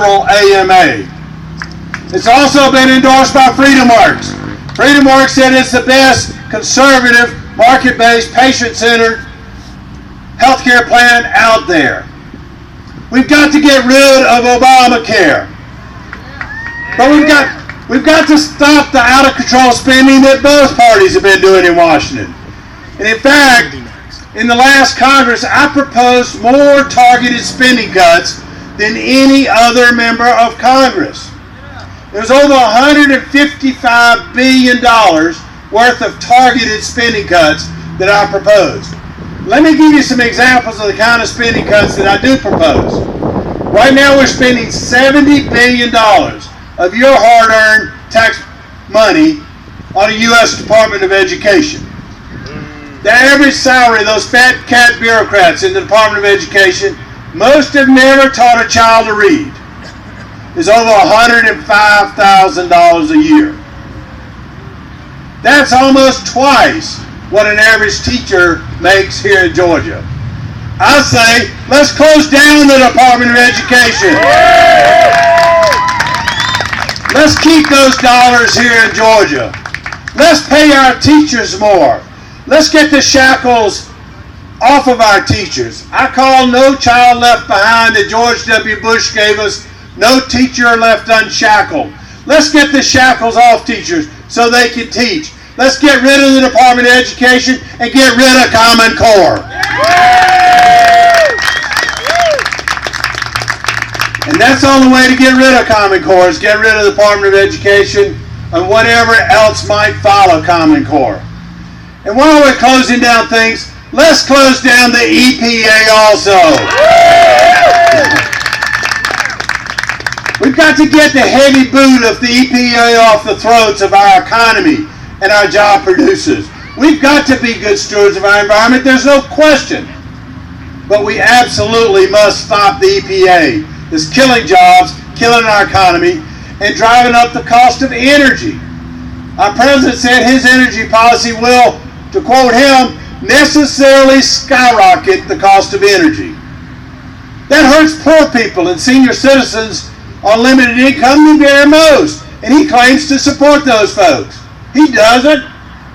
federal AMA. It's also been endorsed by FreedomWorks. FreedomWorks said it's the best conservative, market-based, patient-centered healthcare plan out there. We've got to get rid of Obamacare. But we've got to stop the out-of-control spending that both parties have been doing in Washington. And in fact, in the last Congress, I proposed more targeted spending cuts than any other member of Congress. There's over $155 billion worth of targeted spending cuts that I proposed. Let me give you some examples of the kind of spending cuts that I do propose. Right now we're spending $70 billion of your hard-earned tax money on a U.S. Department of Education. The average salary of those fat cat bureaucrats in the Department of Education, most have never taught a child to read, is over $105,000 a year. That's almost twice what an average teacher makes here in Georgia. I say, let's close down the Department of Education. Let's keep those dollars here in Georgia. Let's pay our teachers more. Let's get the shackles off of our teachers. I call No Child Left Behind that George W. Bush gave us, no teacher left unshackled. Let's get the shackles off teachers so they can teach. Let's get rid of the Department of Education and get rid of Common Core. And that's the only way to get rid of Common Core, is get rid of the Department of Education and whatever else might follow Common Core. And while we're closing down things, let's close down the EPA also. We've got to get the heavy boot of the EPA off the throats of our economy and our job producers. We've got to be good stewards of our environment, there's no question. But we absolutely must stop the EPA that's killing jobs, killing our economy, and driving up the cost of energy. Our president said his energy policy will, to quote him, necessarily skyrocket the cost of energy. That hurts poor people and senior citizens on limited income the very most, and he claims to support those folks. He doesn't.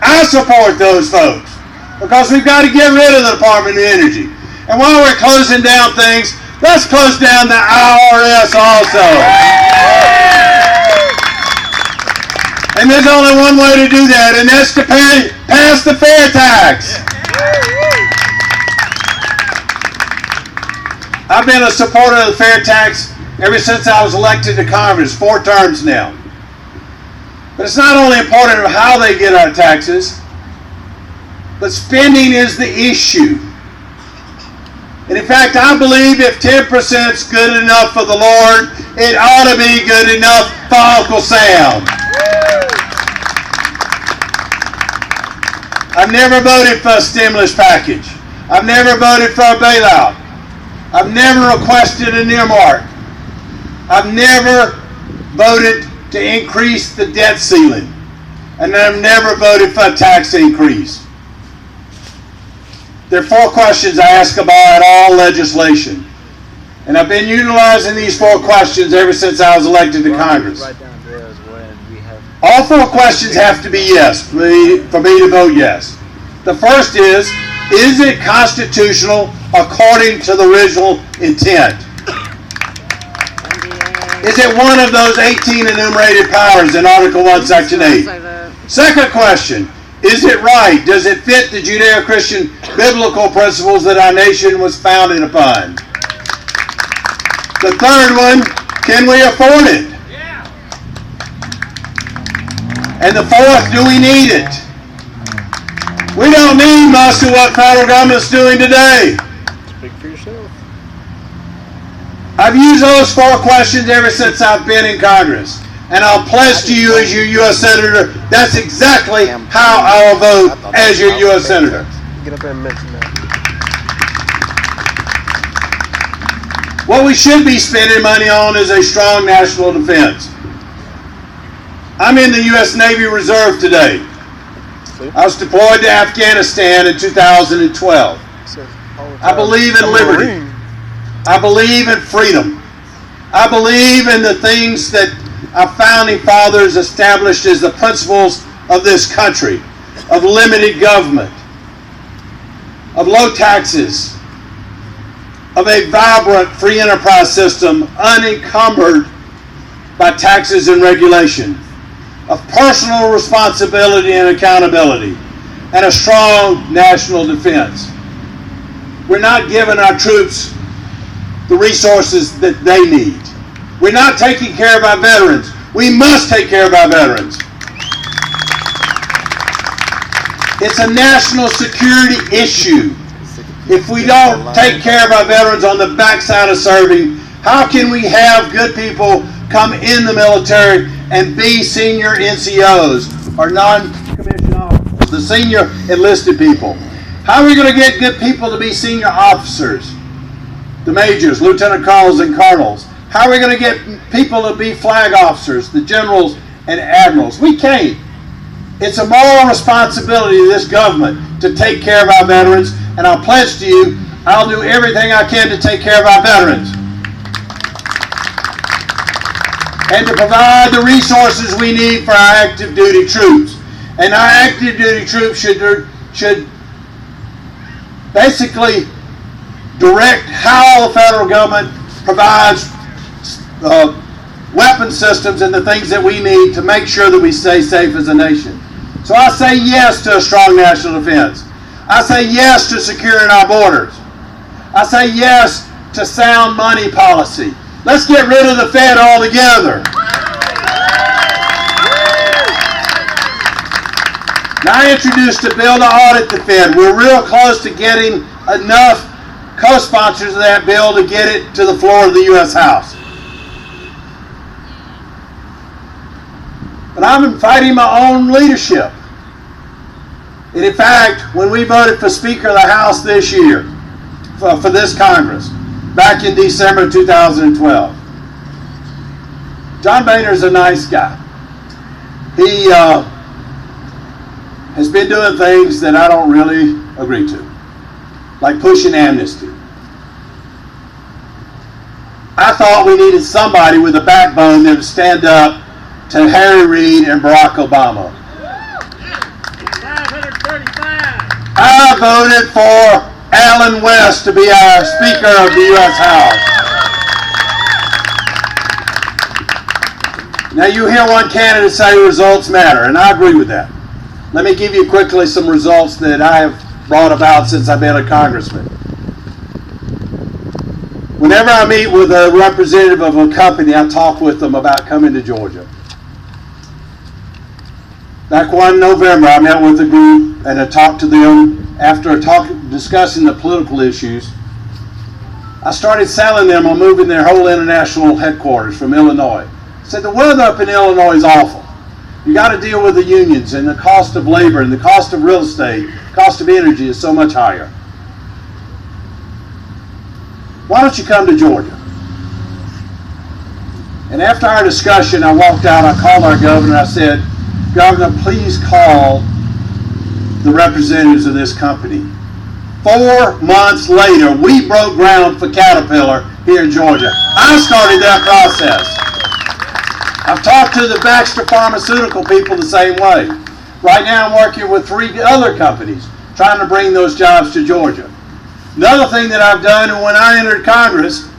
I support those folks because we've got to get rid of the Department of Energy. And while we're closing down things, let's close down the IRS also. And there's only one way to do that, and that's to pass the fair tax. I've been a supporter of the fair tax ever since I was elected to Congress, 4 terms now. But it's not only important of how they get our taxes, but spending is the issue. And in fact, I believe if 10% is good enough for the Lord, it ought to be good enough for Uncle Sam. I've never voted for a stimulus package. I've never voted for a bailout. I've never requested an earmark. I've never voted to increase the debt ceiling. And I've never voted for a tax increase. There are 4 questions I ask about all legislation. And I've been utilizing these 4 questions ever since I was elected to Congress. All 4 questions have to be yes for me to vote yes. The first is it constitutional according to the original intent? Is it one of those 18 enumerated powers in Article 1, Section 8? Second question, is it right? Does it fit the Judeo-Christian biblical principles that our nation was founded upon? The third one, can we afford it? And the fourth, do we need it? We don't need most of what federal government's doing today. Speak for yourself. I've used those 4 questions ever since I've been in Congress. And I'll pledge to you as your U.S. Senator, that's exactly how I will vote as your U.S. Senator. Get up there and mention that. What we should be spending money on is a strong national defense. I'm in the U.S. Navy Reserve today. I was deployed to Afghanistan in 2012. I believe in liberty. I believe in freedom. I believe in the things that our founding fathers established as the principles of this country, of limited government, of low taxes, of a vibrant free enterprise system unencumbered by taxes and regulation, of personal responsibility and accountability, and a strong national defense. We're not giving our troops the resources that they need. We're not taking care of our veterans. We must take care of our veterans. It's a national security issue. If we don't take care of our veterans on the backside of serving, how can we have good people come in the military and be senior NCOs or non-commissioned officers, the senior enlisted people? How are we going to get good people to be senior officers, the majors, lieutenant colonels, and colonels? How are we going to get people to be flag officers, the generals and admirals? We can't. It's a moral responsibility of this government to take care of our veterans, and I'll pledge to you, I'll do everything I can to take care of our veterans and to provide the resources we need for our active duty troops. And our active duty troops should basically direct how the federal government provides weapon systems and the things that we need to make sure that we stay safe as a nation. So I say yes to a strong national defense. I say yes to securing our borders. I say yes to sound money policy. Let's get rid of the Fed altogether. Now I introduced a bill to audit the Fed. We're real close to getting enough co-sponsors of that bill to get it to the floor of the U.S. House. But I'm fighting my own leadership. And in fact, when we voted for Speaker of the House this year, for this Congress, back in December 2012, John Boehner's a nice guy. He has been doing things that I don't really agree to, like pushing amnesty. I thought we needed somebody with a backbone that would stand up to Harry Reid and Barack Obama. 535. I voted for Alan West to be our Speaker of the U.S. House. Now you hear one candidate say results matter, and I agree with that. Let me give you quickly some results that I have brought about since I've been a congressman. Whenever I meet with a representative of a company, I talk with them about coming to Georgia. Back one November, I met with a group and I talked to them. After discussing the political issues, I started selling them on moving their whole international headquarters from Illinois. I said, the weather up in Illinois is awful. You got to deal with the unions, and the cost of labor and the cost of real estate, cost of energy is so much higher. Why don't you come to Georgia? And after our discussion, I walked out, I called our governor, I said, Governor, please call the representatives of this company. 4 months later, we broke ground for Caterpillar here in Georgia. I started that process. I've talked to the Baxter Pharmaceutical people the same way. Right now I'm working with 3 other companies trying to bring those jobs to Georgia. Another thing that I've done, and when I entered Congress,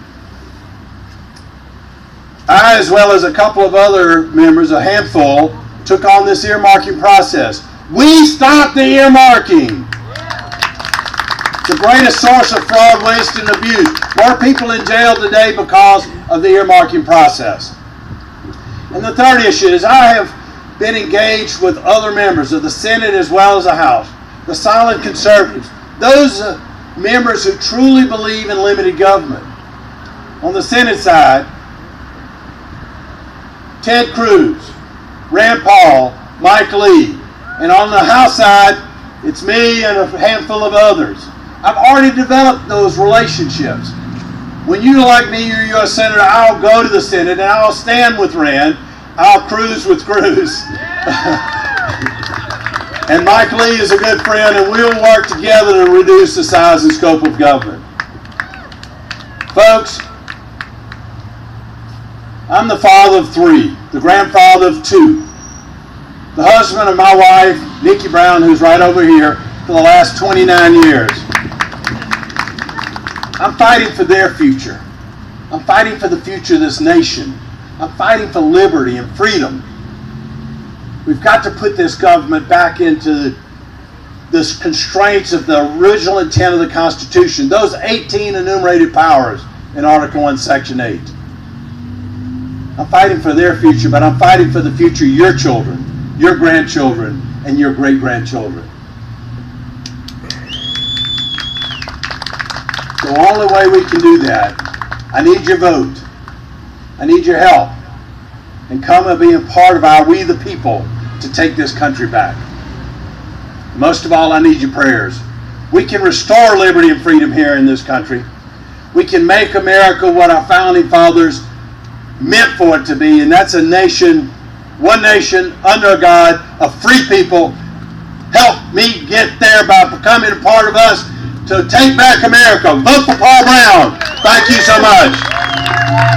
I, as well as a couple of other members, a handful, took on this earmarking process. We stopped the earmarking. The greatest source of fraud, waste, and abuse. More people in jail today because of the earmarking process. And the third issue is I have been engaged with other members of the Senate as well as the House, the silent conservatives, those members who truly believe in limited government. On the Senate side, Ted Cruz, Rand Paul, Mike Lee. And on the House side, it's me and a handful of others. I've already developed those relationships. When you elect me, you're a U.S. Senator, I'll go to the Senate and I'll stand with Rand. I'll cruise with Cruz. And Mike Lee is a good friend, and we'll work together to reduce the size and scope of government. Folks, I'm the father of 3, the grandfather of 2, the husband of my wife, Nikki Brown, who's right over here, for the last 29 years. I'm fighting for their future. I'm fighting for the future of this nation. I'm fighting for liberty and freedom. We've got to put this government back into the constraints of the original intent of the Constitution, those 18 enumerated powers in Article 1, Section 8. I'm fighting for their future, but I'm fighting for the future of your children, your grandchildren, and your great-grandchildren. The only way we can do that, I need your vote. I need your help. And come and be a part of our We the People to take this country back. Most of all, I need your prayers. We can restore liberty and freedom here in this country. We can make America what our founding fathers meant for it to be, and that's a nation, one nation, under God, of free people. Help me get there by becoming a part of us to take back America. Vote for Paul Broun. Thank you so much.